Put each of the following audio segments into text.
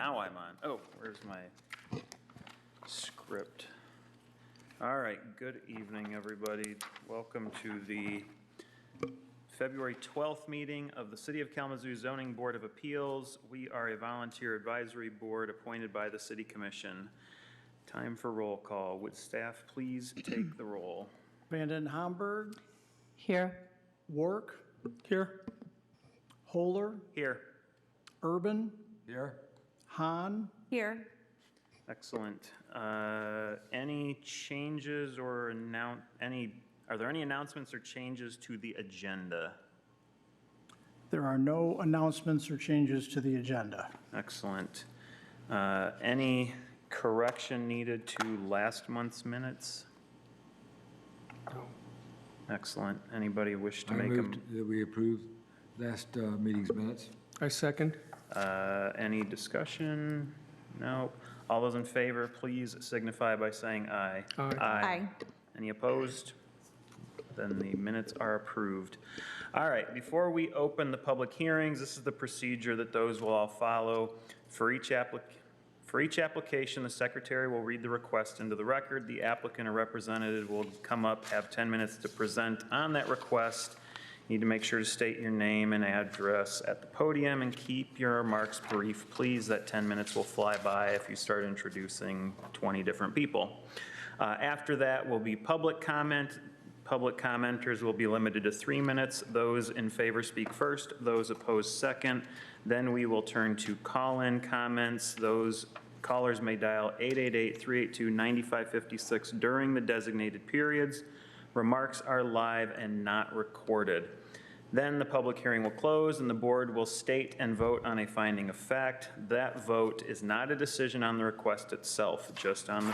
Now I'm on. Oh, where's my script? All right, good evening, everybody. Welcome to the February 12th meeting of the City of Kalamazoo Zoning Board of Appeals. We are a volunteer advisory board appointed by the City Commission. Time for roll call. Would staff please take the roll? Vanden Hamburg. Here. Wark. Here. Holer. Here. Urban. Here. Hahn. Here. Excellent. Any changes or are there any announcements or changes to the agenda? There are no announcements or changes to the agenda. Excellent. Any correction needed to last month's minutes? No. Excellent. Anybody wish to I make moved that we approve last meeting's minutes. I second. any discussion? No. All those in favor, please signify by saying aye. Aye. Aye. Any opposed? Then the minutes are approved. All right, before we open the public hearings, this is the procedure that those will all follow. For each application, the secretary will read the request into the record. The applicant or representative will come up, have 10 minutes to present on that request. You need to make sure to state your name and address at the podium and keep your remarks brief. Please, that 10 minutes will fly by if you start introducing 20 different people. After that will be public comment. Public commenters will be limited to 3 minutes. Those in favor speak first, those opposed second. Then we will turn to call-in comments. Those callers may dial 888-382-9556 during the designated periods. Remarks are live and not recorded. Then the public hearing will close and the board will state and vote on a finding of fact. That vote is not a decision on the request itself, just on the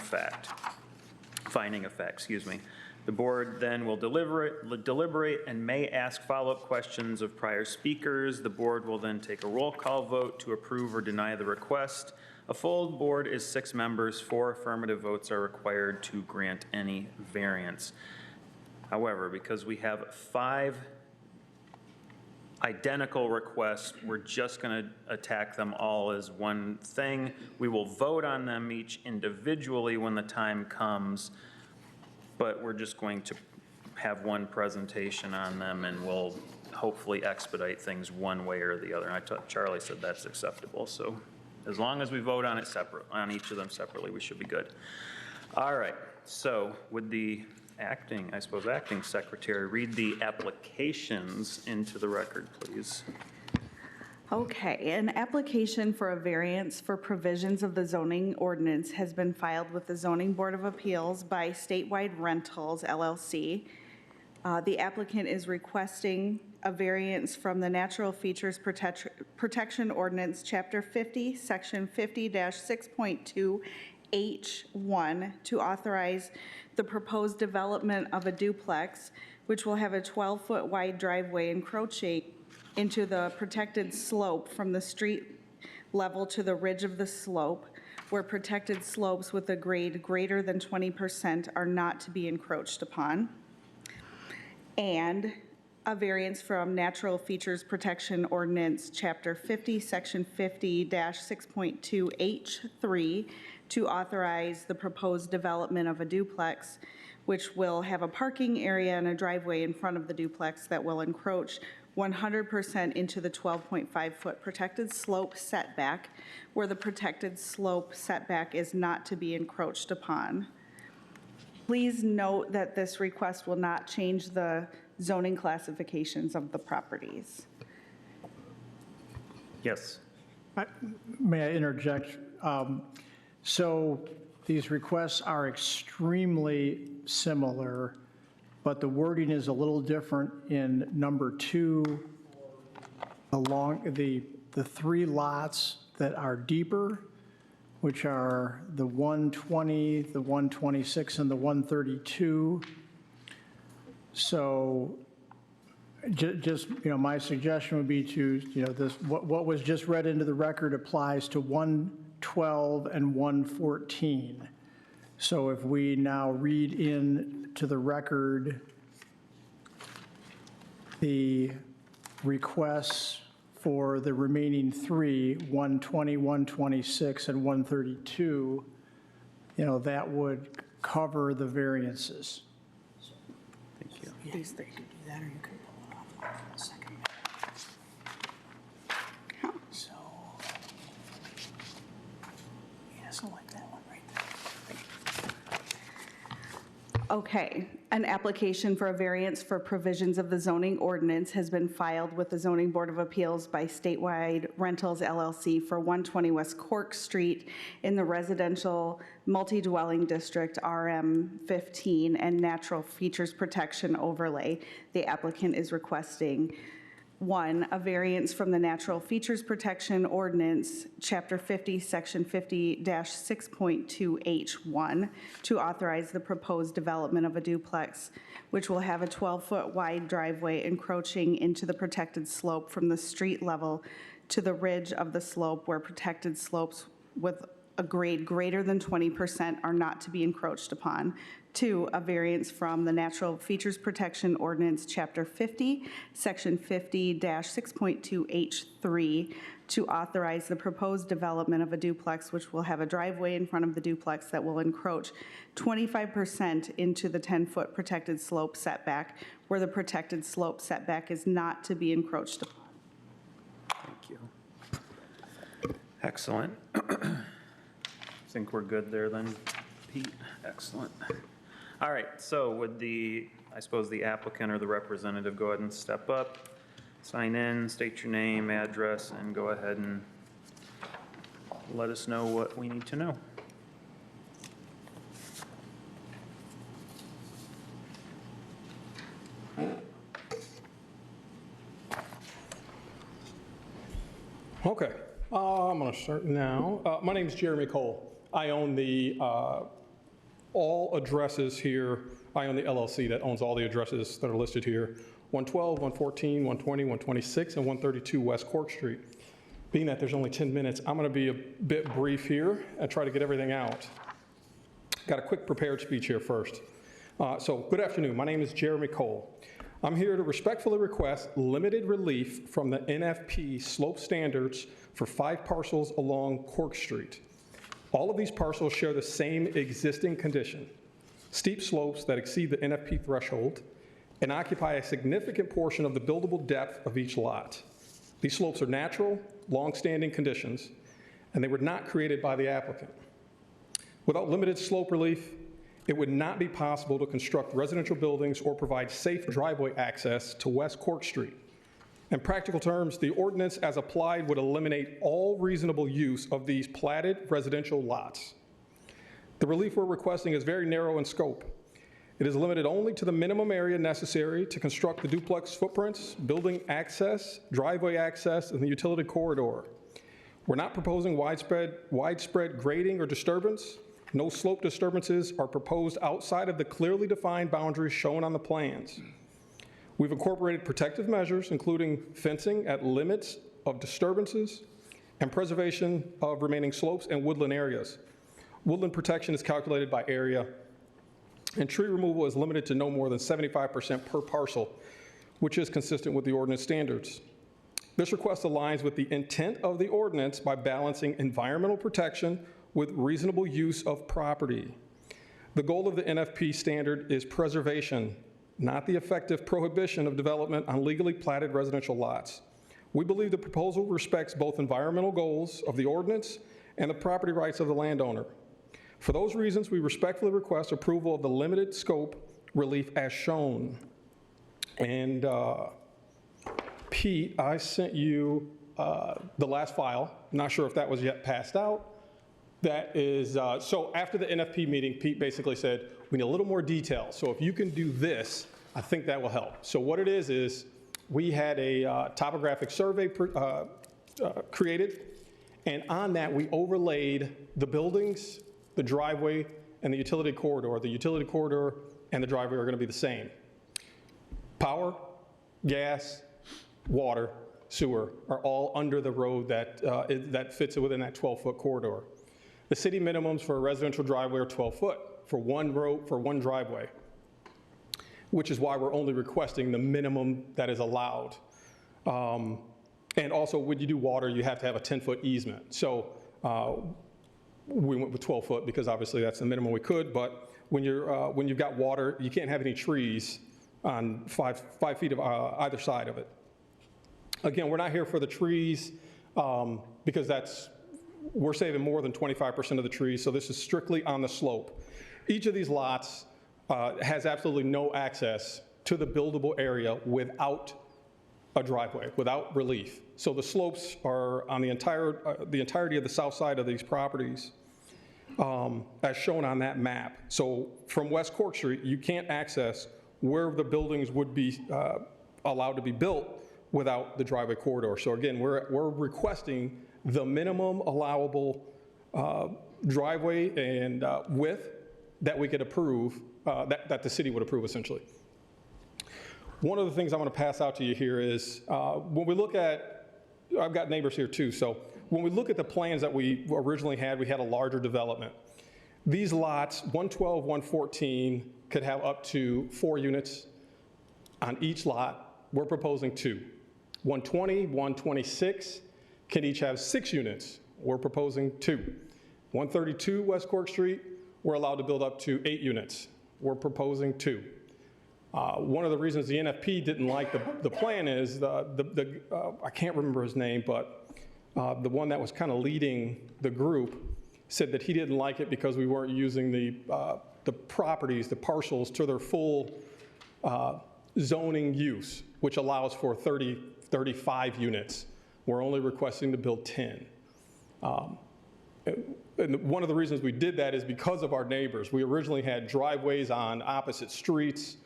finding of fact, excuse me. The board then will deliberate and may ask follow-up questions of prior speakers. The board will then take a roll call vote to approve or deny the request. A full board is 6 members. 4 affirmative votes are required to grant any variance. However, because we have 5 identical requests, we're just going to attack them all as one thing. We will vote on them each individually when the time comes, but we're just going to have one presentation on them and we'll hopefully expedite things one way or the other. And Charlie said that's acceptable. So as long as we vote on it on each of them separately, we should be good. All right, so would the acting secretary read the applications into the record, please? Okay, an application for a variance for provisions of the zoning ordinance has been filed with the Zoning Board of Appeals by Statewide Rentals LLC. The applicant is requesting a variance from the Natural Features Protection Ordinance, Chapter 50, Section 50-6.2H1 to authorize the proposed development of a duplex, which will have a 12-foot wide driveway encroaching into the protected slope from the street level to the ridge of the slope, where protected slopes with a grade greater than 20% are not to be encroached upon. And a variance from Natural Features Protection Ordinance, Chapter 50, Section 50-6.2H3 to authorize the proposed development of a duplex, which will have a parking area and a driveway in front of the duplex that will encroach 100% into the 12.5-foot protected slope setback, where the protected slope setback is not to be encroached upon. Please note that this request will not change the zoning classifications of the properties. Yes. May I interject? So these requests are extremely similar, but the wording is a little different in number 2, along the 3 lots that are deeper, which are the 120, the 126, and the 132. So just, my suggestion would be to, this, what was just read into the record applies to 112 and 114. So if we now read into the record the requests for the remaining three, 120, 126, and 132, that would cover the variances. Thank you. These three. Do that, or you can pull it off the second. So, yeah, select that one right there. Okay, an application for a variance for provisions of the zoning ordinance has been filed with the Zoning Board of Appeals by Statewide Rentals LLC for 120 West Cork Street in the residential multi-dwelling district RM15 and natural features protection overlay. The applicant is requesting 1, a variance from the Natural Features Protection Ordinance, Chapter 50, Section 50-6.2H1, to authorize the proposed development of a duplex, which will have a 12-foot wide driveway encroaching into the protected slope from the street level to the ridge of the slope where protected slopes with a grade greater than 20% are not to be encroached upon. 2, a variance from the Natural Features Protection Ordinance, Chapter 50, Section 50-6.2H3, to authorize the proposed development of a duplex which will have a driveway in front of the duplex that will encroach 25% into the 10-foot protected slope setback, where the protected slope setback is not to be encroached upon. Thank you. Excellent. Think we're good there then, Pete? Excellent. All right, so would I suppose the applicant or the representative go ahead and step up, sign in, state your name, address, and go ahead and let us know what we need to know. Okay, I'm going to start now. My name is Jeremy Cole. I own the all addresses here. I own the LLC that owns all the addresses that are listed here: 112, 114, 120, 126, and 132 West Cork Street. Being that there's only 10 minutes, I'm going to be a bit brief here and try to get everything out. Got a quick prepared speech here first. So good afternoon. My name is Jeremy Cole. I'm here to respectfully request limited relief from the NFP slope standards for 5 parcels along Cork Street. All of these parcels share the same existing condition: steep slopes that exceed the NFP threshold and occupy a significant portion of the buildable depth of each lot. These slopes are natural, long-standing conditions, and they were not created by the applicant. Without limited slope relief, it would not be possible to construct residential buildings or provide safe driveway access to West Cork Street. In practical terms, the ordinance as applied would eliminate all reasonable use of these platted residential lots. The relief we're requesting is very narrow in scope. It is limited only to the minimum area necessary to construct the duplex footprints, building access, driveway access, and the utility corridor. We're not proposing widespread grading or disturbance. No slope disturbances are proposed outside of the clearly defined boundaries shown on the plans. We've incorporated protective measures, including fencing at limits of disturbances and preservation of remaining slopes and woodland areas. Woodland protection is calculated by area, and tree removal is limited to no more than 75% per parcel, which is consistent with the ordinance standards. This request aligns with the intent of the ordinance by balancing environmental protection with reasonable use of property. The goal of the NFP standard is preservation, not the effective prohibition of development on legally platted residential lots. We believe the proposal respects both environmental goals of the ordinance and the property rights of the landowner. For those reasons, we respectfully request approval of the limited scope relief as shown. And Pete, I sent you the last file. Not sure if that was yet passed out. That is, so after the NFP meeting, Pete basically said, we need a little more detail. So if you can do this, I think that will help. So what it is we had a topographic survey created, and on that we overlaid the buildings, the driveway, and the utility corridor. The utility corridor and the driveway are going to be the same. Power, gas, water, sewer are all under the road that fits within that 12-foot corridor. The city minimums for a residential driveway are 12 foot for one road, for one driveway, which is why we're only requesting the minimum that is allowed. And also, when you do water, you have to have a 10-foot easement. So we went with 12 foot because obviously that's the minimum we could. But when you've got water, you can't have any trees on 5 feet of either side of it. Again, we're not here for the trees because we're saving more than 25% of the trees. So this is strictly on the slope. Each of these lots has absolutely no access to the buildable area without a driveway, without relief. So the slopes are on the entirety of the south side of these properties, as shown on that map. So from West Cork Street, you can't access where the buildings would be allowed to be built without the driveway corridor. So again, we're requesting the minimum allowable driveway and width that we could approve, that the city would approve essentially. One of the things I want to pass out to you here is when we look at, I've got neighbors here too, so when we look at the plans that we originally had, we had a larger development. These lots, 112, 114, could have up to 4 units on each lot. We're proposing 2. 120, 126 can each have 6 units. We're proposing 2. 132 West Cork Street, we're allowed to build up to 8 units. We're proposing 2. One of the reasons the NFP didn't like the plan is I can't remember his name, but the one that was kind of leading the group said that he didn't like it because we weren't using the properties, the parcels, to their full zoning use, which allows for 35 units. We're only requesting to build 10. And one of the reasons we did that is because of our neighbors. We originally had driveways on opposite streets.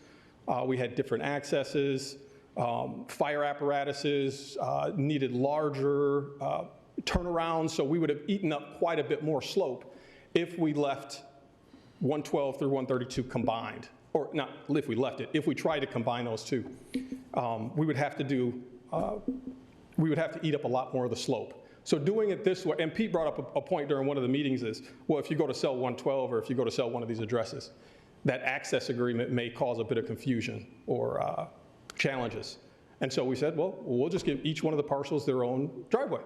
We had different accesses, fire apparatuses, needed larger turnarounds, so we would have eaten up quite a bit more slope if we left 112 through 132 combined, or not if we left it, if we tried to combine those two. We would have to eat up a lot more of the slope. So doing it this way, and Pete brought up a point during one of the meetings is, well, if you go to sell 112 or if you go to sell one of these addresses, that access agreement may cause a bit of confusion or challenges. And so we said, well, we'll just give each one of the parcels their own driveway.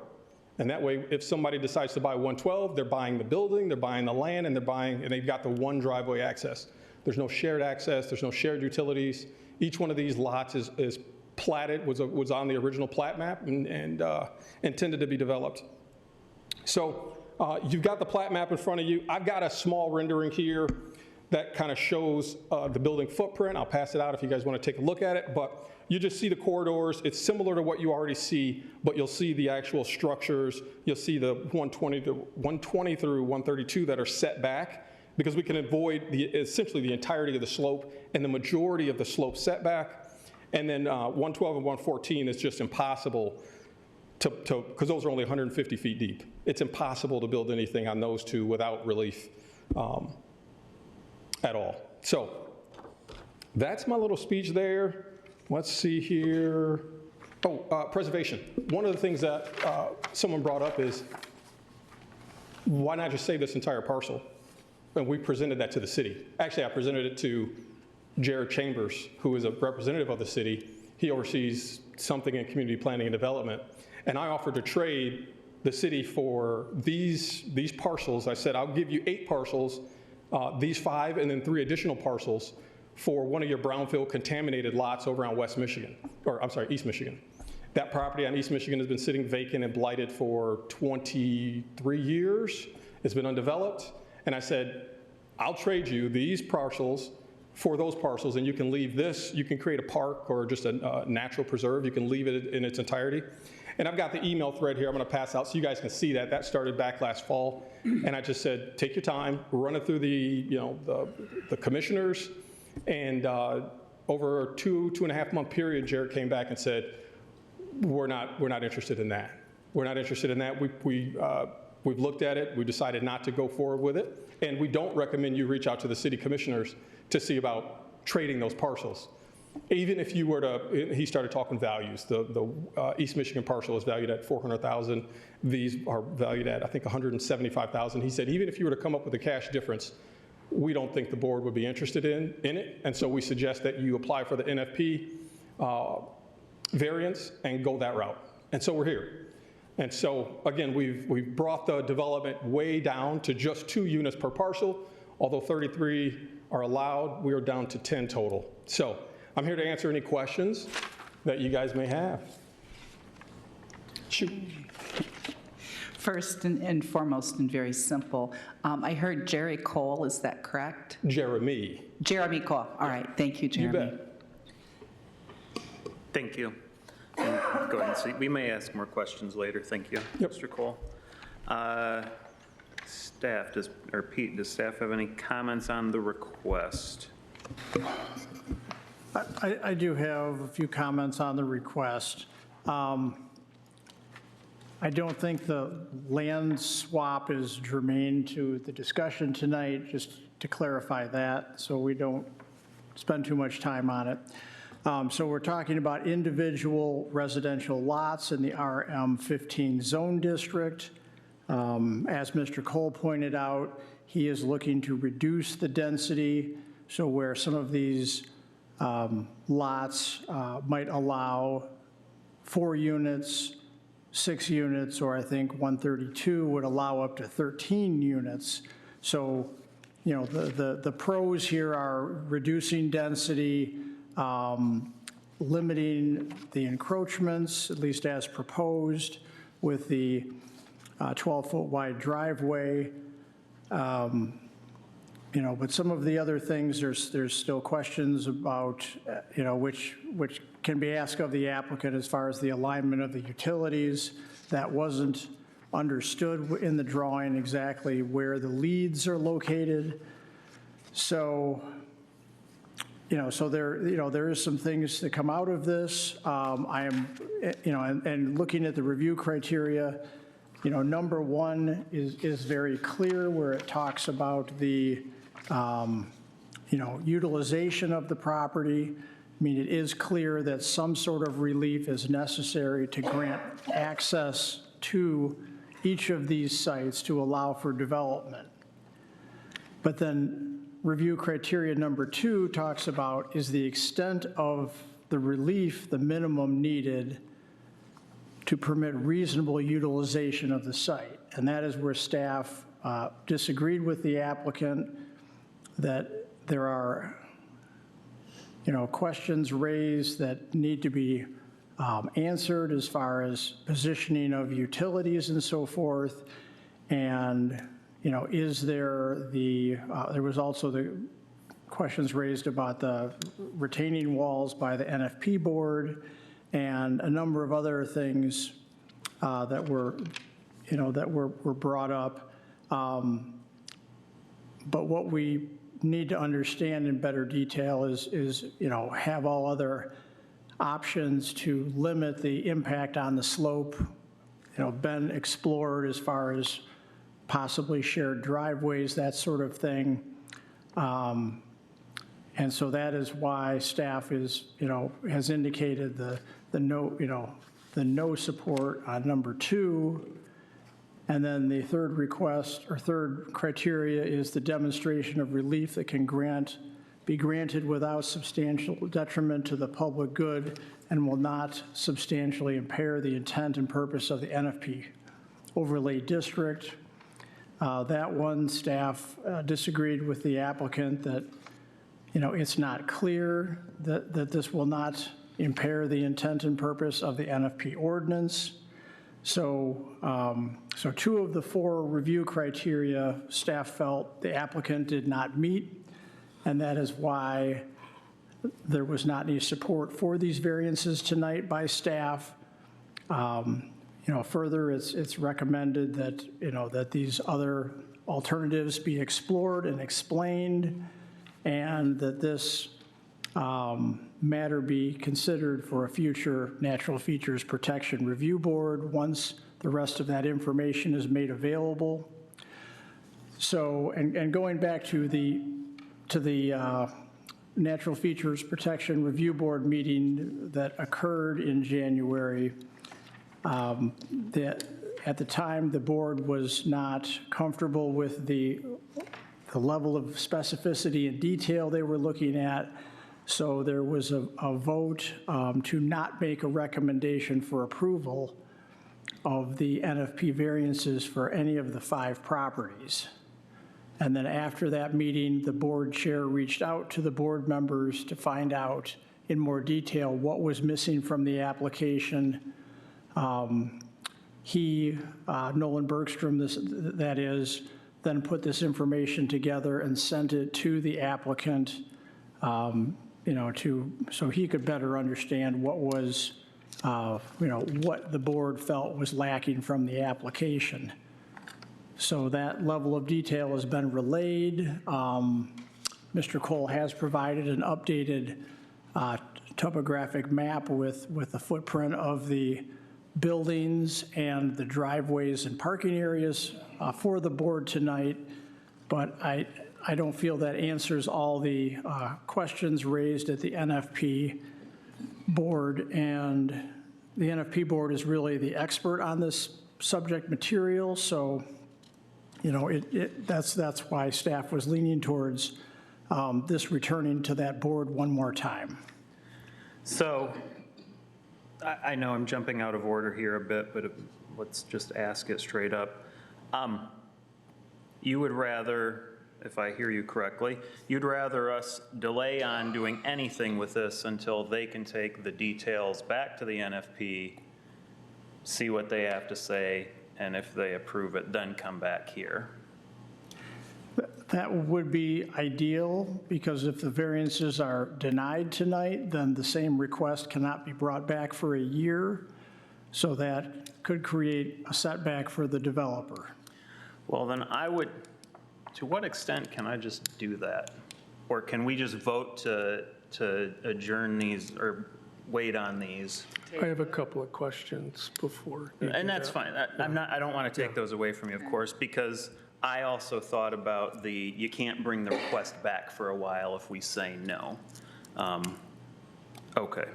And that way, if somebody decides to buy 112, they're buying the building, they're buying the land, and they've got the one driveway access. There's no shared access, there's no shared utilities. Each one of these lots is platted, was on the original plat map and intended to be developed. So you've got the plat map in front of you. I've got a small rendering here that kind of shows the building footprint. I'll pass it out if you guys want to take a look at it, but you just see the corridors. It's similar to what you already see, but you'll see the actual structures. You'll see the 120 through 132 that are set back because we can avoid essentially the entirety of the slope and the majority of the slope setback. And then 112 and 114 is just impossible because those are only 150 feet deep. It's impossible to build anything on those two without relief at all. So that's my little speech there. Let's see here. Oh, preservation. One of the things that someone brought up is, why not just save this entire parcel? And we presented that to the city. Actually, I presented it to Jared Chambers, who is a representative of the city. He oversees something in community planning and development. And I offered to trade the city for these parcels. I said, I'll give you 8 parcels, these 5, and then 3 additional parcels for one of your brownfield contaminated lots over on East Michigan. That property on East Michigan has been sitting vacant and blighted for 23 years. It's been undeveloped. And I said, I'll trade you these parcels for those parcels, and you can leave this, you can create a park or just a natural preserve. You can leave it in its entirety. And I've got the email thread here I'm going to pass out so you guys can see that. That started back last fall. And I just said, take your time, run it through the commissioners. And over a 2.5 month period, Jared came back and said, we're not interested in that. We're not interested in that. We've looked at it. We decided not to go forward with it. And we don't recommend you reach out to the city commissioners to see about trading those parcels. Even if you were to, he started talking values. The East Michigan parcel is valued at $400,000. These are valued at, I think, $175,000. He said, even if you were to come up with a cash difference, we don't think the board would be interested in it. And so we suggest that you apply for the NFP variance and go that route. And so we're here. And so, again, we've brought the development way down to just 2 units per parcel. Although 33 are allowed, we are down to 10 total. So I'm here to answer any questions that you guys may have. Shoot. First and foremost and very simple, I heard Jerry Cole, is that correct? Jeremy. Jeremy Cole, all right, thank you, You Jeremy. bet. Thank you. And go ahead and see, we may ask more questions later. Thank you, Yep. Mr. Cole. Staff, or Pete, does staff have any comments on the request? I do have a few comments on the request. I don't think the land swap is germane to the discussion tonight, just to clarify that, so we don't spend too much time on it. So we're talking about individual residential lots in the RM15 zone district. As Mr. Cole pointed out, he is looking to reduce the density, so where some of these lots might allow 4 units, 6 units, or I think 132 would allow up to 13 units. So, you know, the pros here are reducing density, limiting the encroachments, at least as proposed, with the 12-foot wide driveway. You know, but some of the other things, there's still questions about, you know, which can be asked of the applicant as far as the alignment of the utilities. That wasn't understood in the drawing exactly where the leads are located. So, you know, so there is some things that come out of this. I am, you know, and looking at the review criteria, you know, number 1 is very clear where it talks about the, you know, utilization of the property. I mean, it is clear that some sort of relief is necessary to grant access to each of these sites to allow for development. But then review criteria number 2 talks about, is the extent of the relief the minimum needed to permit reasonable utilization of the site? And that is where staff disagreed with the applicant, that there are, you know, questions raised that need to be answered as far as positioning of utilities and so forth. And, you know, is there there was also the questions raised about the retaining walls by the NFP board and a number of other things that were, you know, that were brought up. But what we need to understand in better detail is, you know, have all other options to limit the impact on the slope, you know, been explored as far as possibly shared driveways, that sort of thing. And so that is why staff is, you know, has indicated the no, you know, the no support on number 2. And then the third request, or third criteria, is the demonstration of relief that can be granted without substantial detriment to the public good and will not substantially impair the intent and purpose of the NFP overlay district. That one, staff disagreed with the applicant that, you know, it's not clear that this will not impair the intent and purpose of the NFP ordinance. So, so 2 of the 4 review criteria staff felt the applicant did not meet, and that is why there was not any support for these variances tonight by staff. You know, further, it's recommended that, you know, that these other alternatives be explored and explained, and that this matter be considered for a future Natural Features Protection Review Board once the rest of that information is made available. So, and going back to the Natural Features Protection Review Board meeting that occurred in January, that at the time the board was not comfortable with the level of specificity and detail they were looking at. So there was a vote to not make a recommendation for approval of the NFP variances for any of the 5 properties. And then after that meeting, the board chair reached out to the board members to find out in more detail what was missing from the application. Nolan Bergstrom, that is, then put this information together and sent it to the applicant, so he could better understand what was, what the board felt was lacking from the application. So that level of detail has been relayed. Mr. Cole has provided an updated topographic map with the footprint of the buildings and the driveways and parking areas for the board tonight, but I don't feel that answers all the questions raised at the NFP board, and the NFP board is really the expert on this subject material, so that's why staff was leaning towards this returning to that board one more time. So I know I'm jumping out of order here a bit, but let's just ask it straight up. You would rather, if I hear you correctly, you'd rather us delay on doing anything with this until they can take the details back to the NFP, see what they have to say, and if they approve it, then come back here. That would be ideal, because if the variances are denied tonight, then the same request cannot be brought back for a year, so that could create a setback for the developer. Well, then to what extent can I just do that? Or can we just vote to adjourn these or wait on these? I have a couple of questions before. you And do that's that. fine. I don't want to take those away from you, of course, because I also thought about you can't bring the request back for a while if we say no. Okay.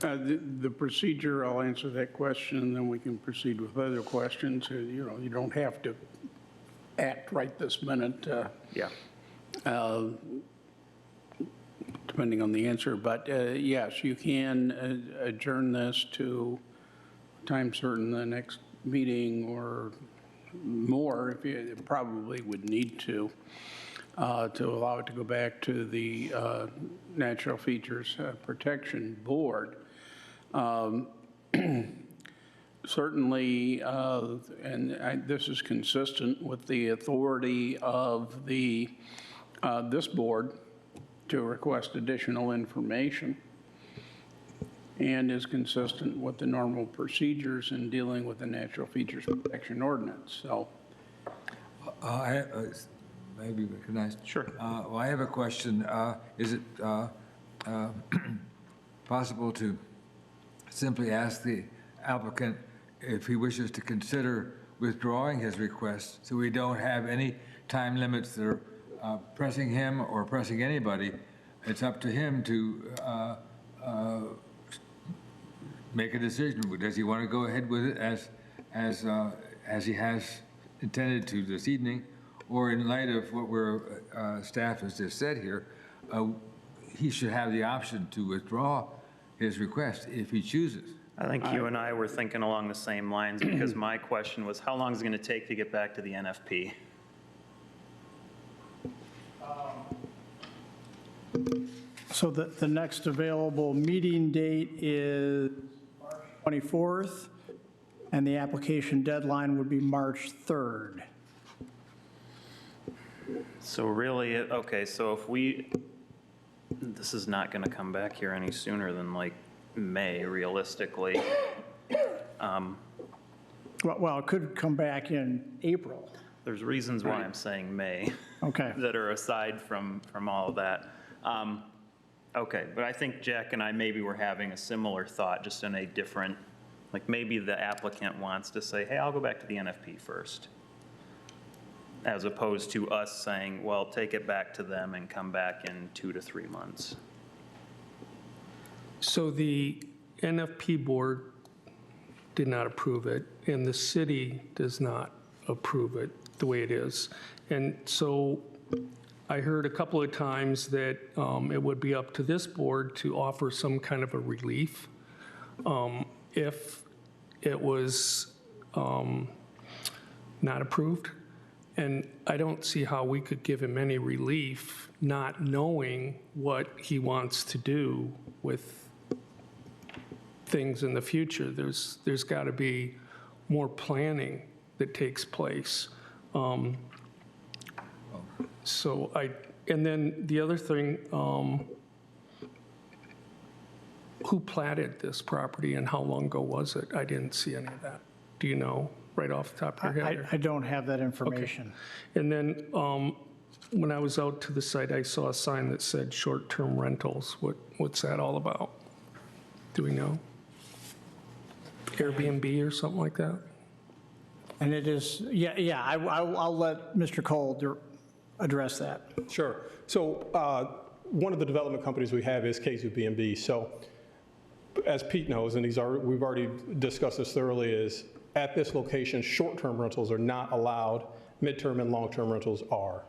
The procedure, I'll answer that question, and then we can proceed with other questions. You don't have to act right this minute, Yeah. depending on the answer. But yes, you can adjourn this to time certain, the next meeting or more, if you probably would need to allow it to go back to the Natural Features Protection Board. Certainly, and this is consistent with the authority of this board to request additional information, and is consistent with the normal procedures in dealing with the Natural Features Protection Ordinance. So, Maybe recognized. Sure. Well, I have a question. Is it possible to simply ask the applicant if he wishes to consider withdrawing his request, so we don't have any time limits that are pressing him or pressing anybody? It's up to him to make a decision. Does he want to go ahead with it as he has intended to this evening, or in light of what staff has just said here, he should have the option to withdraw his request if he chooses? I think you and I were thinking along the same lines, because my question was, how long is it going to take to get back to the NFP? So the next available meeting date is March 24th, and the application deadline would be March 3rd. So really, okay, so this is not going to come back here any sooner than like May, realistically. Well, it could come back in April. There's reasons why I'm saying May. Okay. That are aside from all of that. Okay, but I think Jack and I maybe were having a similar thought, just in a different, like maybe the applicant wants to say, hey, I'll go back to the NFP first, as opposed to us saying, well, take it back to them and come back in 2 to 3 months. So the NFP board did not approve it, and the city does not approve it the way it is. And so I heard a couple of times that it would be up to this board to offer some kind of a relief if it was not approved. And I don't see how we could give him any relief not knowing what he wants to do with things in the future. There's got to be more planning that takes place. And then the other thing, who platted this property and how long ago was it? I didn't see any of that. Do you know right off the top of your head? I don't have that information. And then when I was out to the site, I saw a sign that said short-term rentals. What's that all about? Do we know? Airbnb or something like that? And it is, I'll let Mr. Cole address that. Sure. So one of the development companies we have is KZB. So as Pete knows, and we've already discussed this thoroughly, is at this location, short-term rentals are not allowed, midterm and long-term rentals are.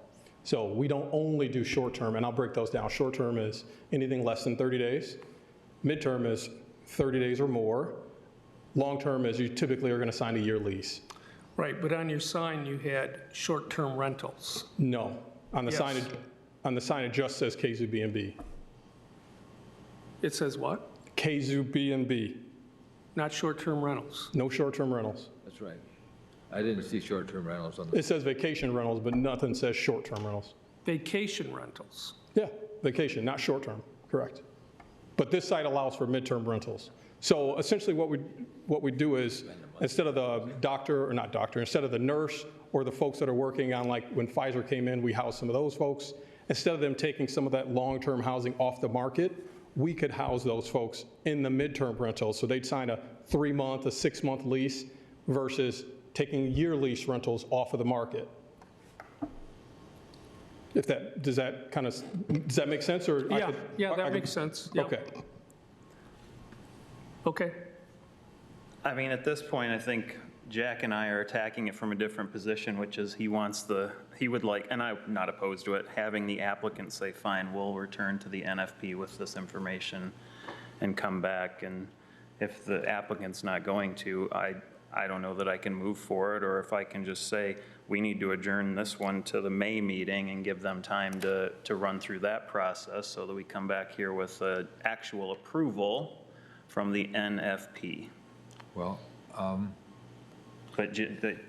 So we don't only do short-term, and I'll break those down. Short-term is anything less than 30 days. Midterm is 30 days or more. Long-term is you typically are going to sign a year lease. Right, but on your sign, you had short-term rentals. No, on the Yes. sign it just says KZB. It says what? KZB, Not short-term rentals. no short-term rentals. That's right. I didn't see short-term rentals on the. It says vacation rentals, but nothing says short-term rentals. Vacation rentals. Yeah, vacation, not short-term, correct. But this site allows for midterm rentals. So essentially what we do is, instead of the instead of the nurse or the folks that are working on, like when Pfizer came in, we housed some of those folks. Instead of them taking some of that long-term housing off the market, we could house those folks in the midterm rentals. So they'd sign a 3-month, a 6-month lease versus taking year lease rentals off of the market. Does that make sense? Or That makes sense. Yeah. Okay. Okay. I mean, at this point, I think Jack and I are attacking it from a different position, which is he would like, and I'm not opposed to it, having the applicant say, fine, we'll return to the NFP with this information and come back. And if the applicant's not going to, I don't know that I can move forward, or if I can just say, we need to adjourn this one to the May meeting and give them time to run through that process so that we come back here with an actual approval from the NFP. Well, But,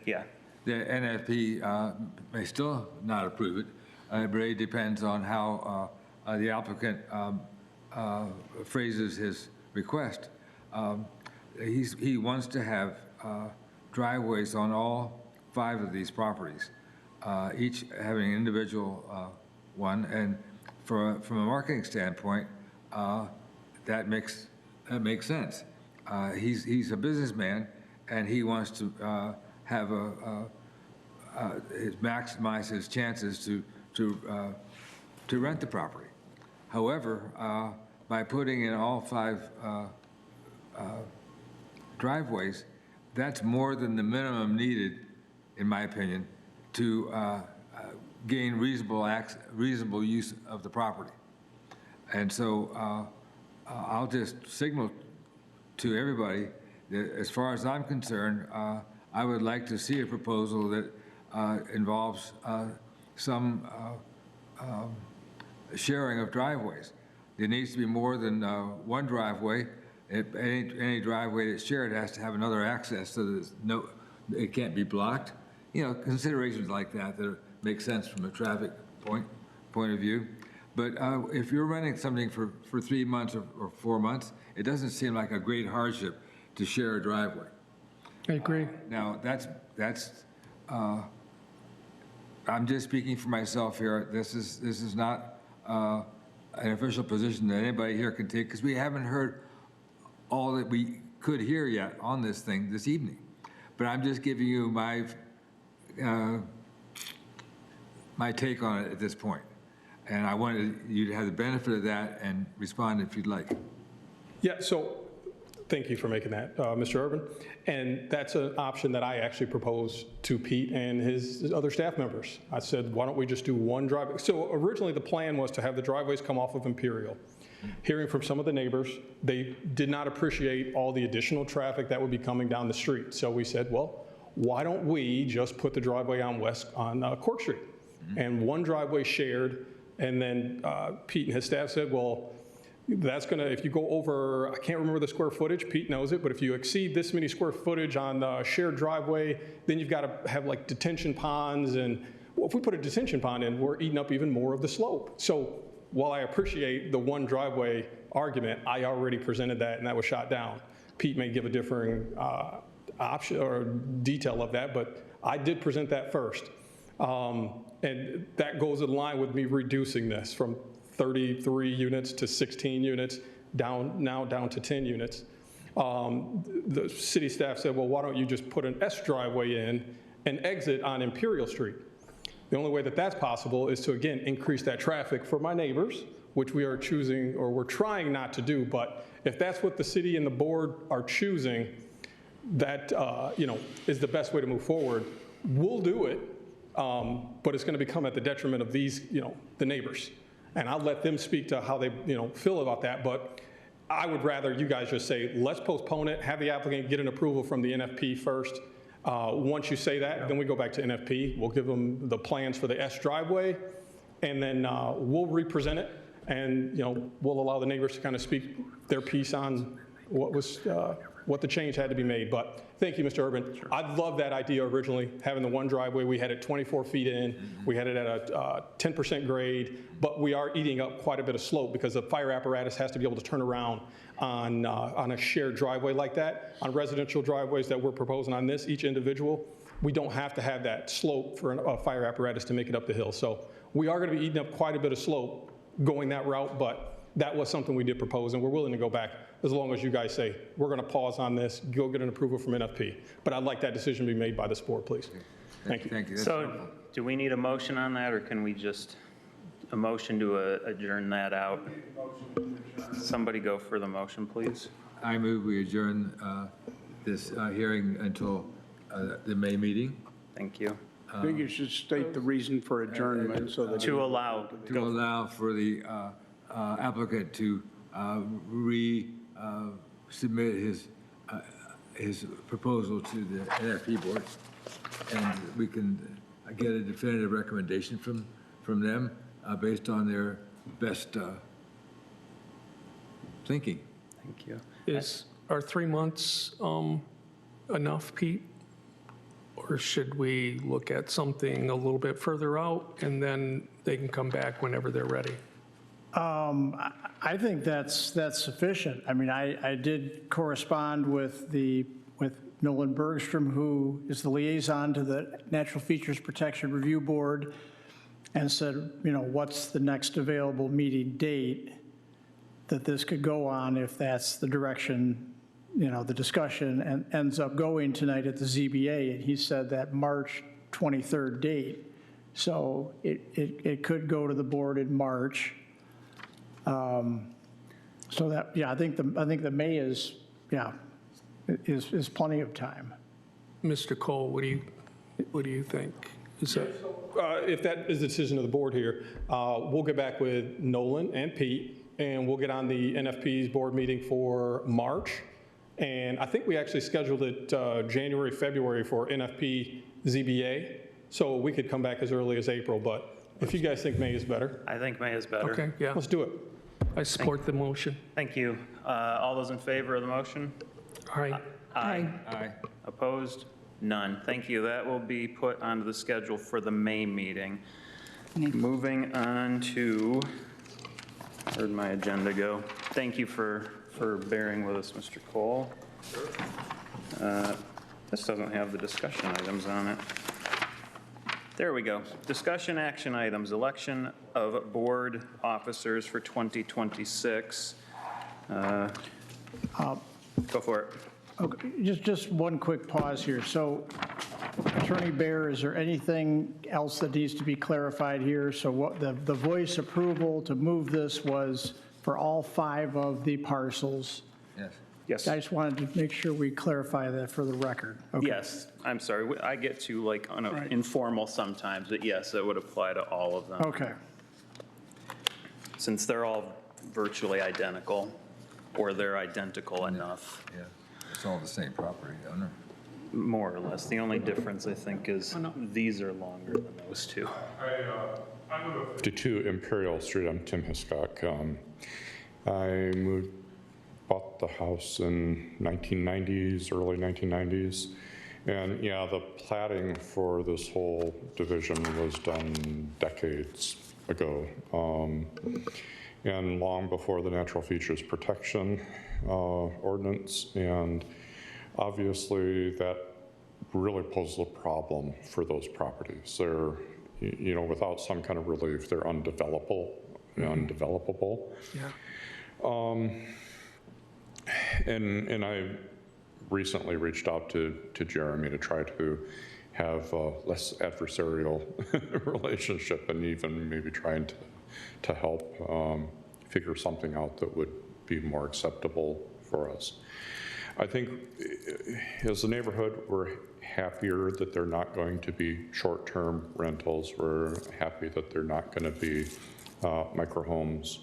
yeah, the NFP may still not approve it. It really depends on how the applicant phrases his request. He wants to have driveways on all 5 of these properties, each having an individual one. And from a marketing standpoint, that makes sense. He's a businessman, and he wants to have maximize his chances to rent the property. However, by putting in all 5 driveways, that's more than the minimum needed, in my opinion, to gain reasonable use of the property. And so I'll just signal to everybody that, as far as I'm concerned, I would like to see a proposal that involves some sharing of driveways. There needs to be more than one driveway. Any driveway that's shared has to have another access, so that it can't be blocked. Considerations like that make sense from a traffic point of view. But if you're renting something for 3 months or 4 months, it doesn't seem like a great hardship to share a driveway. I agree. Now, I'm just speaking for myself here. This is not an official position that anybody here can take, because we haven't heard all that we could hear yet on this thing this evening. But I'm just giving you my take on it at this point. And I wanted you to have the benefit of that and respond if you'd like. Yeah, so thank you for making that, Mr. Urban. And that's an option that I actually proposed to Pete and his other staff members. I said, why don't we just do one driveway? So originally the plan was to have the driveways come off of Imperial. Hearing from some of the neighbors, they did not appreciate all the additional traffic that would be coming down the street. So we said, well, why don't we just put the driveway on Cork Street? And one driveway shared, and then Pete and his staff said, well, that's gonna, if you go over, I can't remember the square footage, Pete knows it, but if you exceed this many square footage on the shared driveway, then you've got to have like detention ponds, and well, if we put a detention pond in, we're eating up even more of the slope. So while I appreciate the one driveway argument, I already presented that and that was shot down. Pete may give a differing option or detail of that, but I did present that first. And that goes in line with me reducing this from 33 units to 16 units, now down to 10 units. The city staff said, well, why don't you just put an S driveway in and exit on Imperial Street? The only way that that's possible is to, again, increase that traffic for my neighbors, which we are choosing, or we're trying not to do. But if that's what the city and the board are choosing, that is the best way to move forward, we'll do it. But it's going to become at the detriment of these, the neighbors. And I'll let them speak to how they, feel about that. But I would rather you guys just say, let's postpone it, have the applicant get an approval from the NFP first. Once you say that, then we go back to NFP. We'll give them the plans for the S driveway, and then we'll represent it, and we'll allow the neighbors to kind of speak their piece on what the change had to be made. But thank you, Mr. Urban. Sure. I love that idea originally, having the one driveway. We had it 24 feet in. We had it at a 10% grade, but we are eating up quite a bit of slope because the fire apparatus has to be able to turn around on a shared driveway like that. On residential driveways that we're proposing on this, each individual, we don't have to have that slope for a fire apparatus to make it up the hill. So we are going to be eating up quite a bit of slope going that route, but that was something we did propose, and we're willing to go back as long as you guys say, we're going to pause on this, go get an approval from NFP. But I'd like that decision to be made by this board, please. Thank you. Thank you. So do we need a motion on that, or can we just, a motion to adjourn that out? Somebody go for the motion, please. I move we adjourn this hearing until the May meeting. Thank you. I think you should state the reason for adjournment so that. To allow. To allow for the applicant to submit his proposal to the NFP board, and we can get a definitive recommendation from them based on their best thinking. Thank you. Are 3 months enough, Pete? Or should we look at something a little bit further out and then they can come back whenever they're ready? I think that's sufficient. I mean, I did correspond with Nolan Bergstrom, who is the liaison to the Natural Features Protection Review Board, and said, what's the next available meeting date that this could go on if that's the direction, the discussion ends up going tonight at the ZBA. And he said that March 23rd date. So it could go to the board in March. So that, I think the May is plenty of time. Mr. Cole, what do you think? Is that? If that is the decision of the board here, we'll get back with Nolan and Pete, and we'll get on the NFP's board meeting for March. And I think we actually scheduled it January, February for NFP ZBA. So we could come back as early as April, but if you guys think May is better. I think May is better. Okay, yeah. Let's do it. I support the motion. Thank you. All those in favor of the motion? Aye. Aye. Aye. Opposed? None. Thank you. That will be put onto the schedule for the May meeting. Moving on to, where'd my agenda go? Thank you for bearing with us, Mr. Cole. This doesn't have the discussion items on it. There we go. Discussion action items, election of board officers for 2026. Go for it. Okay, just one quick pause here. So Attorney Baer, is there anything else that needs to be clarified here? So what the voice approval to move this was for all 5 of the parcels. Yes. Yes. I just wanted to make sure we clarify that for the record. Okay. Yes, I'm sorry. I get to like on a informal sometimes, but yes, it would apply to all of them. Okay. Since they're all virtually identical, or they're identical enough, Yeah, it's all the same property owner. more or less. The only difference, I think, is these are longer than those two. I live at 52 Imperial Street. I'm Tim Hiscock. I bought the house in 1990s, early 1990s. And yeah, the platting for this whole division was done decades ago. And long before the Natural Features Protection Ordinance. And obviously that really poses a problem for those properties. They're, you know, without some kind of relief, they're undevelopable. Yeah. And I recently reached out to Jeremy to try to have a less adversarial relationship and even maybe trying to help figure something out that would be more acceptable for us. I think as a neighborhood, we're happier that they're not going to be short-term rentals. We're happy that they're not going to be microhomes.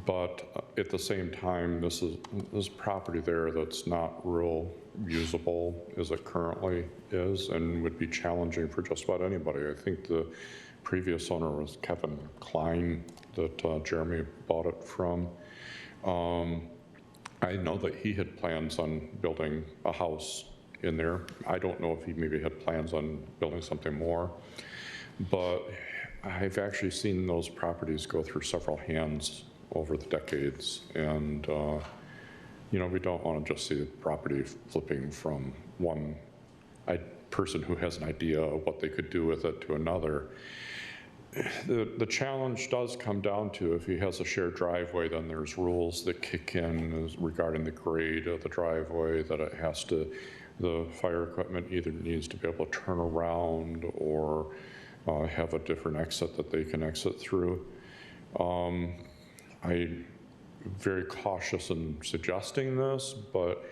But at the same time, this property there that's not real usable as it currently is and would be challenging for just about anybody. I think the previous owner was Kevin Klein that Jeremy bought it from. I know that he had plans on building a house in there. I don't know if he maybe had plans on building something more, but I've actually seen those properties go through several hands over the decades, and you know, we don't want to just see the property flipping from one person who has an idea of what they could do with it to another. The challenge does come down to if he has a shared driveway, then there's rules that kick in regarding the grade of the driveway, that it has to, the fire equipment either needs to be able to turn around or have a different exit that they can exit through. I'm very cautious in suggesting this, but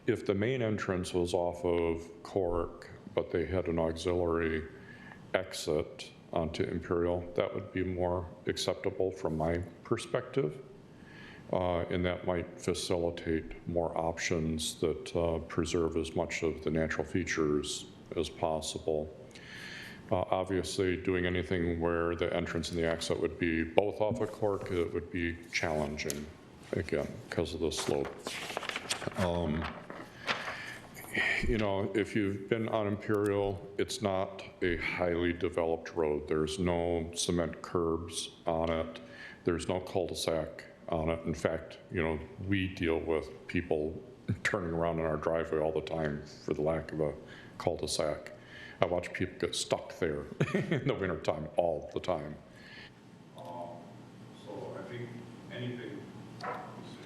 if the main entrance was off of Cork, but they had an auxiliary exit onto Imperial, that would be more acceptable from my perspective. And that might facilitate more options that preserve as much of the natural features as possible. Obviously, doing anything where the entrance and the exit would be both off of Cork, it would be challenging, again, because of the slope. You know, if you've been on Imperial, it's not a highly developed road. There's no cement curbs on it. There's no cul-de-sac on it. In fact, you know, we deal with people turning around in our driveway all the time for the lack of a cul-de-sac. I watch people get stuck there in the wintertime all the time. So I think anything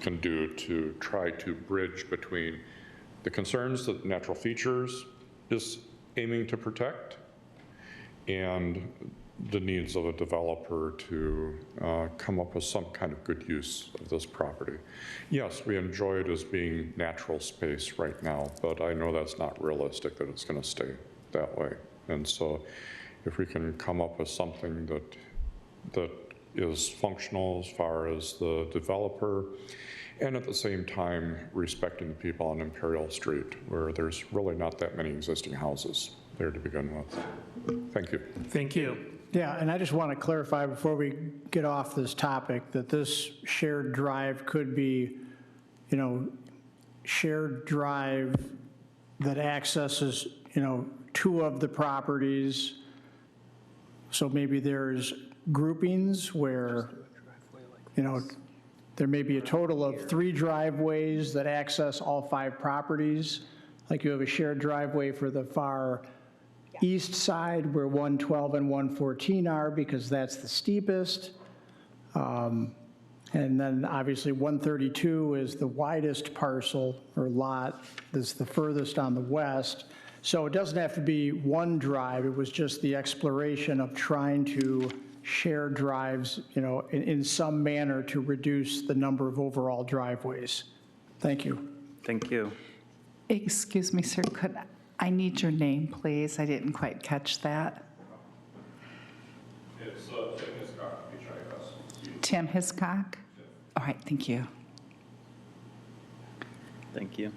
can do to try to bridge between the concerns that natural features is aiming to protect and the needs of a developer to come up with some kind of good use of this property. Yes, we enjoy it as being natural space right now, but I know that's not realistic that it's going to stay that way. And so if we can come up with something that is functional as far as the developer, and at the same time respecting the people on Imperial Street, where there's really not that many existing houses there to begin with. Thank you. Thank you. Yeah, and I just want to clarify before we get off this topic that this shared drive could be, you know, shared drive that accesses, you know, two of the properties. So maybe there's groupings where, you know, there may be a total of 3 driveways that access all 5 properties. Like you have a shared driveway for the far east side where 112 and 114 are because that's the steepest. And then obviously 132 is the widest parcel or lot that's the furthest on the west. So it doesn't have to be one drive. It was just the exploration of trying to share drives, you know, in some manner to reduce the number of overall driveways. Thank you. Thank you. Excuse me, sir, I need your name, please? I didn't quite catch that. It's Tim Hiscock, HIS. Tim Hiscock? All right, thank you. Thank you.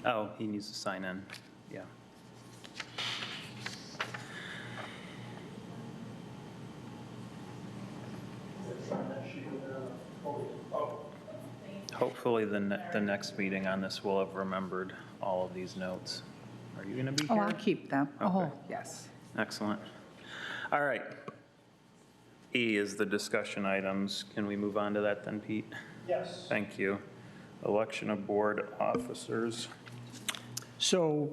Oh, he needs to sign in. Yeah. Hopefully, the next meeting on this will have remembered all of these notes. Are you going to be Oh, here? I'll keep them. Okay. Oh, yes. Excellent. All right. E is the discussion items. Can we move on to that then, Pete? Yes. Thank you. Election of board officers. So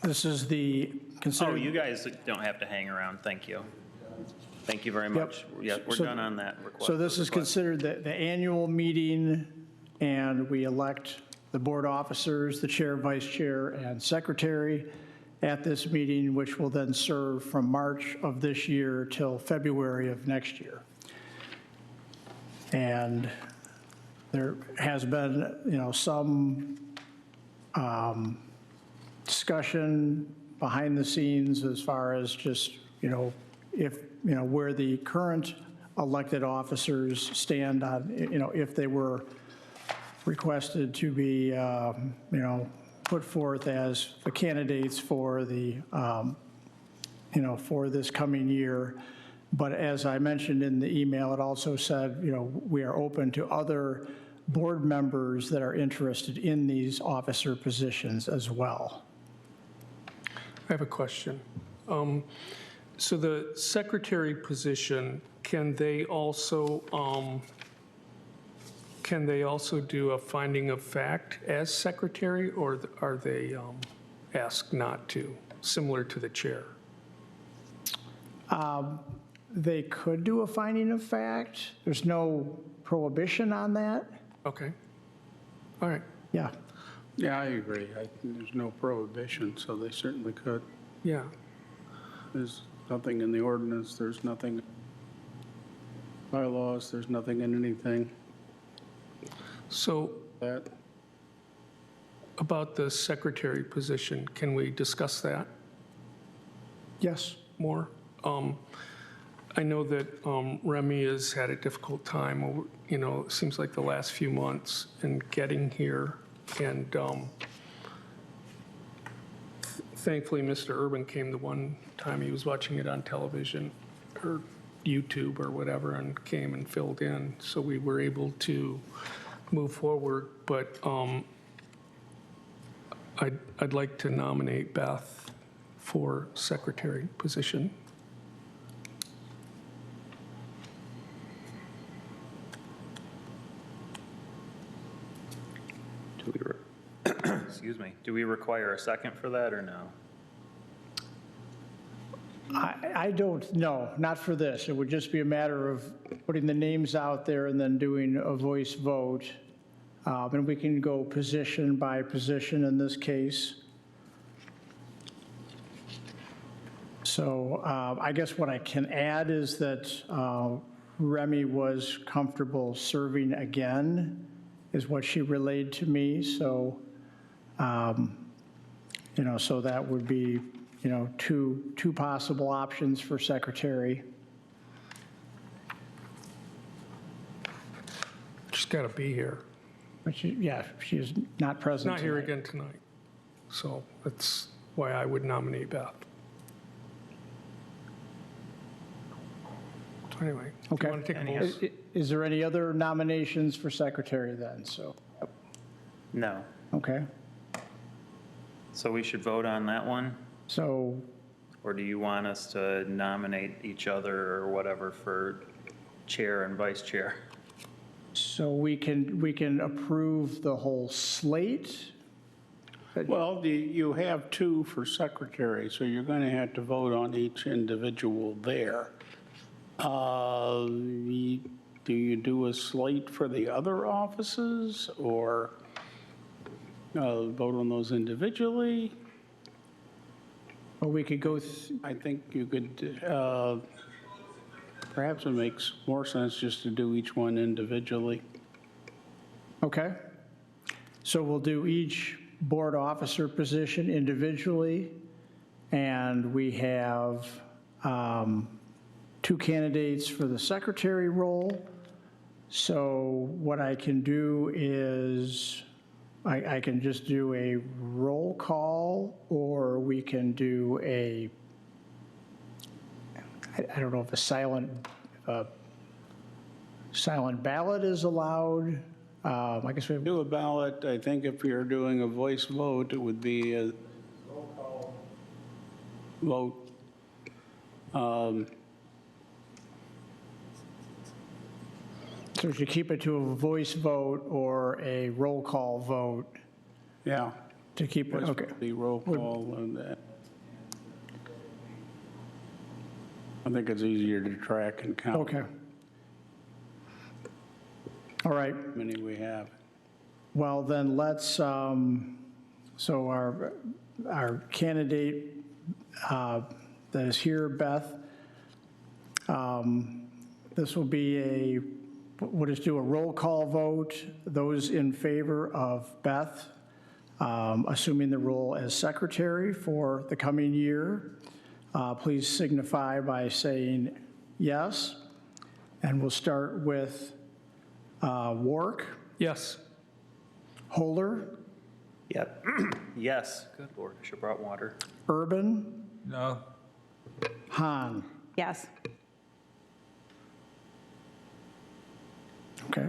this is the Oh, consider. you guys don't have to hang around. Thank you. Thank you very much. Yeah, we're So- done on that request. So this is considered the annual meeting, and we elect the board officers, the chair, vice chair, and secretary at this meeting, which will then serve from March of this year till February of next year. And there has been, some discussion behind the scenes as far as just, if, where the current elected officers stand on, if they were requested to be, put forth as the candidates for the, for this coming year. But as I mentioned in the email, it also said, we are open to other board members that are interested in these officer positions as well. I have a question. So the secretary position, can they also do a finding of fact as secretary, or are they asked not to, similar to the chair? They could do a finding of fact. There's no prohibition on that. Okay. All right. Yeah. Yeah, I agree. There's no prohibition, so they certainly could. Yeah. There's nothing in the ordinance, there's nothing bylaws, there's nothing in anything So that. about the secretary position, can we discuss that Yes. more? I know that Remy has had a difficult time, it seems like the last few months in getting here. And thankfully, Mr. Urban came the one time he was watching it on television or YouTube or whatever and came and filled in. So we were able to move forward. But I'd like to nominate Beth for secretary position. Excuse me. Do we require a second for that or no? I don't know, not for this. It would just be a matter of putting the names out there and then doing a voice vote. And we can go position by position in this case. So I guess what I can add is that Remy was comfortable serving again, is what she relayed to me. So, so that would be, two possible options for secretary. She's got to be here. But she is not present. Not here tonight. again tonight. So that's why I would nominate Beth. So anyway, if Okay. you want to take a Any vote. Is there any other nominations for secretary then? So, No. okay. So we should vote on that one? So, Or do you want us to nominate each other or whatever for chair and vice chair? so we can approve the whole slate? Well, you have two for secretary, so you're going to have to vote on each individual there. Do you do a slate for the other offices, or vote on those individually? Or we could go, I think you could, perhaps it makes more sense just to do each one individually. okay, So we'll do each board officer position individually, and we have 2 candidates for the secretary role. So what I can do is, I can just do a roll call, or we can do a, I don't know if a silent ballot is allowed. I guess we have, Do a ballot, I think if you're doing a voice vote, it would be a roll call vote. so we should keep it to a voice vote or a roll call vote Yeah. to keep it, okay. The roll call and that. I think it's easier to track and count Okay. All right. how many we have. Well, then let's, so our candidate that is here, Beth, this will be we'll just do a roll call vote. Those in favor of Beth, assuming the role as secretary for the coming year, please signify by saying yes. And we'll start with Wark, Yes. Holder, Yep. Yes. Good Lord, I should have brought water. Urban, No? Hahn. Yes. Okay.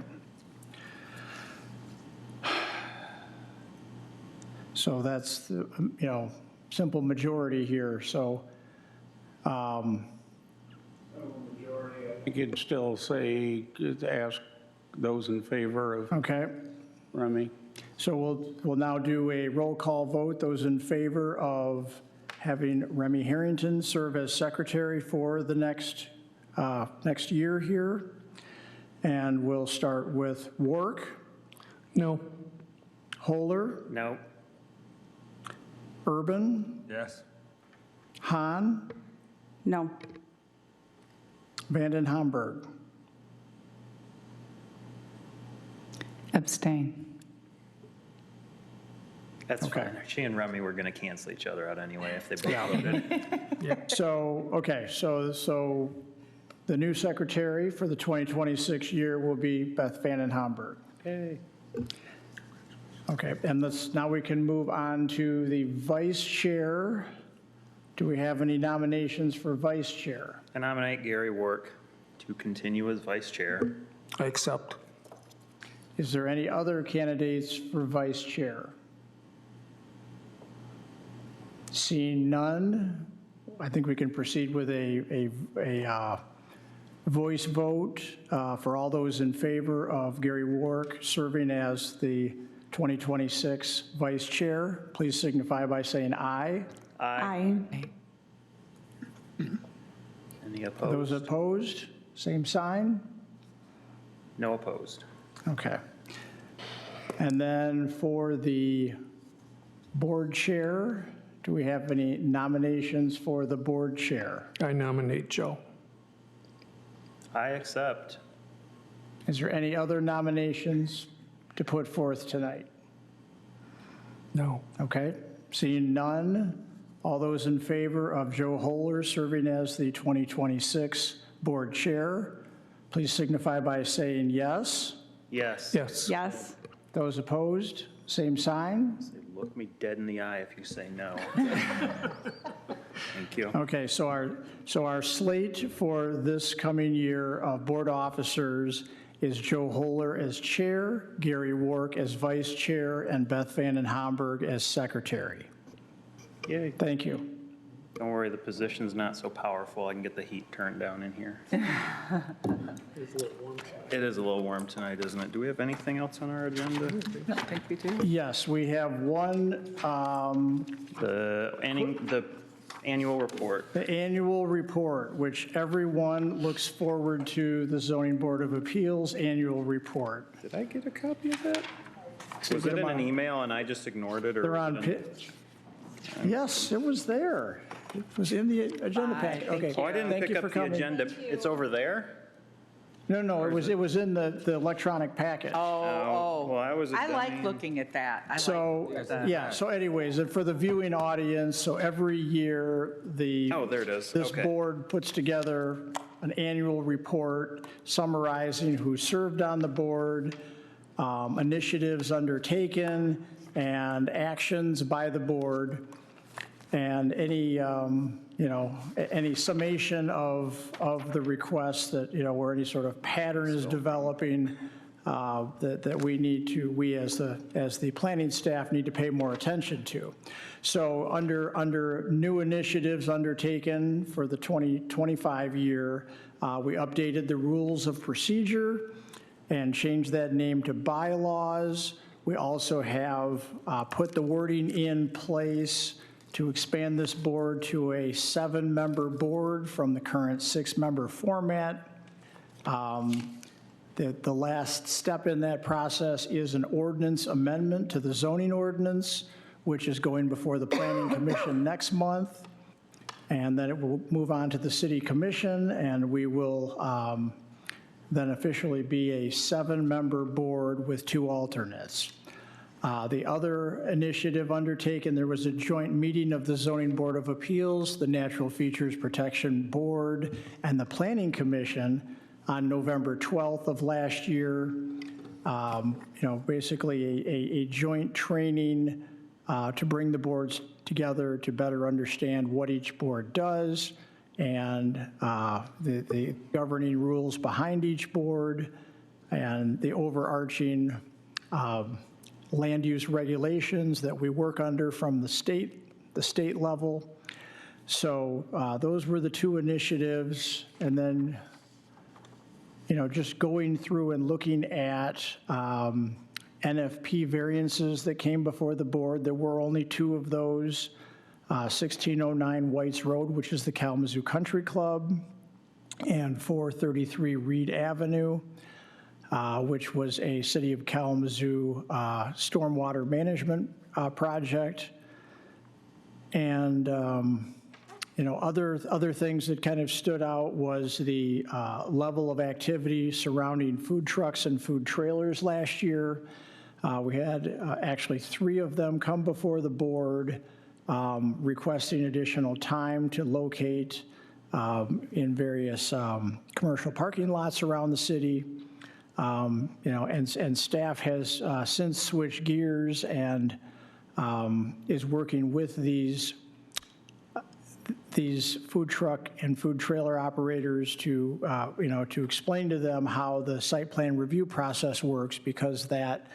So that's, simple majority here, so, You can still say, ask those in favor of okay. Remy. So we'll now do a roll call vote. Those in favor of having Remy Harrington serve as secretary for the next year here. And we'll start with Wark, No. Holder, No. Urban, Yes. Hahn, No. Vanden Hamburg. Abstain. That's Okay. fine. She and Remy were going to cancel each other out anyway if they both voted. So, okay, so the new secretary for the 2026 year will be Beth Vanden Hamburg. Okay, and now we can move on to the vice chair. Do we have any nominations for vice chair? I nominate Gary Wark to continue as vice chair. I accept. Is there any other candidates for vice chair? Seeing none, I think we can proceed with a voice vote for all those in favor of Gary Wark serving as the 2026 vice chair. Please signify by saying aye. Aye. Any Those opposed? opposed, same sign. No opposed. Okay. And then for the board chair, do we have any nominations for the board chair? I nominate Joe. I accept. Is there any other nominations to put forth tonight? No. Okay, seeing none, all those in favor of Joe Holder serving as the 2026 board chair, please signify by saying yes. Yes. Yes. Yes. Those opposed, same sign. Look me dead in the eye if you say no. Thank you. Okay, so our slate for this coming year of board officers is Joe Holder as chair, Gary Wark as vice chair, and Beth Vanden Hamburg as secretary. Yay. Thank you. Don't worry, the position's not so powerful. I can get the heat turned down in here. It is a little warm tonight, isn't it? Do we have anything else on our agenda? I think we do. Yes, we have one, The annual report. the annual report, which everyone looks forward to, the Zoning Board of Appeals annual report. Did I get a copy of that? Was get it in them an on- email and I just ignored it? Or They're was on, it in- yes, it was there. It was in the agenda packet. Okay. Oh, I didn't thank pick you up for the coming. agenda. It's over there? No, it was in the electronic package. well, I was a I like dummy. looking at that. I So, yeah, so anyways, and for the viewing audience, so every year, Oh, there it is. this Okay. board puts together an annual report summarizing who served on the board, initiatives undertaken, and actions by the board, and any, any summation of the requests that, where any sort of pattern is developing that we as the planning staff need to pay more attention to. So under new initiatives undertaken for the 2025 year, we updated the rules of procedure and changed that name to bylaws. We also have put the wording in place to expand this board to a 7-member board from the current 6-member format. The last step in that process is an ordinance amendment to the zoning ordinance, which is going before the Planning Commission next month. And then it will move on to the City Commission, and we will then officially be a 7-member board with 2 alternates. The other initiative undertaken, there was a joint meeting of the Zoning Board of Appeals, the Natural Features Protection Board, and the Planning Commission on November 12th of last year. Basically a joint training to bring the boards together to better understand what each board does and the governing rules behind each board and the overarching land use regulations that we work under from the state level. So those were the 2 initiatives. And then, just going through and looking at NFP variances that came before the board, there were only 2 of those. 1609 Whites Road, which is the Kalamazoo Country Club, and 433 Reed Avenue, which was a City of Kalamazoo stormwater management project. And, other things that kind of stood out was the level of activity surrounding food trucks and food trailers last year. We had actually 3 of them come before the board requesting additional time to locate in various commercial parking lots around the city. And staff has since switched gears and is working with these food truck and food trailer operators to, to explain to them how the site plan review process works, because that,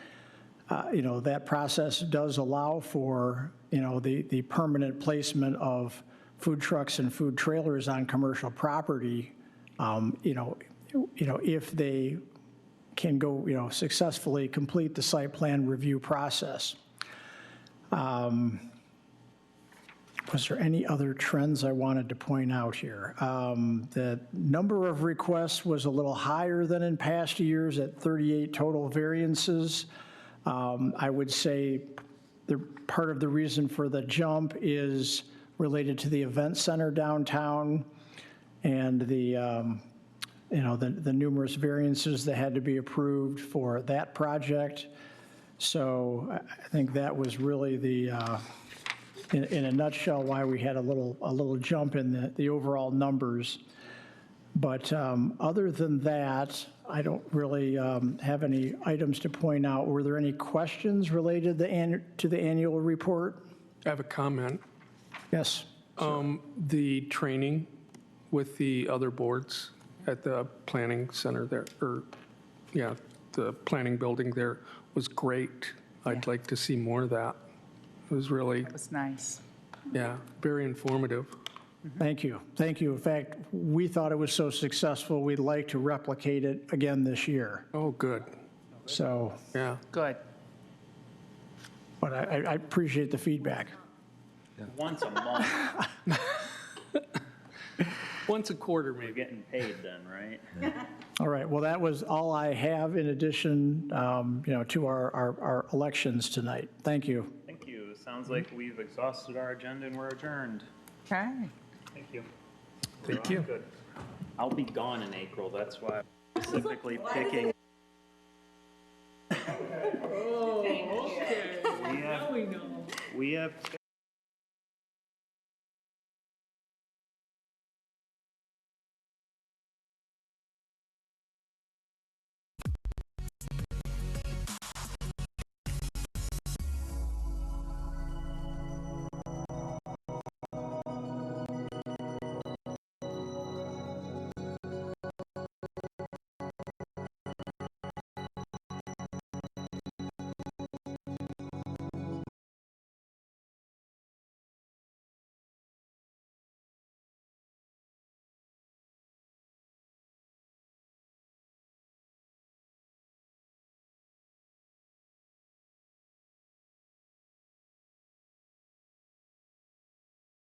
that process does allow for, the permanent placement of food trucks and food trailers on commercial property, if they can go, successfully complete the site plan review process. Was there any other trends I wanted to point out here? The number of requests was a little higher than in past years at 38 total variances. I would say part of the reason for the jump is related to the event center downtown and the numerous variances that had to be approved for that project. So I think that was really the, in a nutshell, why we had a little jump in the overall numbers. But other than that, I don't really have any items to point out. Were there any questions related to the annual report? I have a comment. Yes. The training with the other boards at the planning center there, the planning building there was great. I'd like to see more of that. It was really, It was nice. very informative. Thank you. Thank you. In fact, we thought it was so successful, we'd like to replicate it again this year. Oh, good. So, Yeah. Good. but I appreciate the feedback. Once a month, Once a quarter, you're maybe. getting paid then, right? All right, well, that was all I have in addition, to our elections tonight. Thank you. Thank you. Sounds like we've exhausted our agenda and we're adjourned. Okay. Thank you. Thank you. Good. I'll be gone in April, that's why. specifically picking. Oh, okay. We have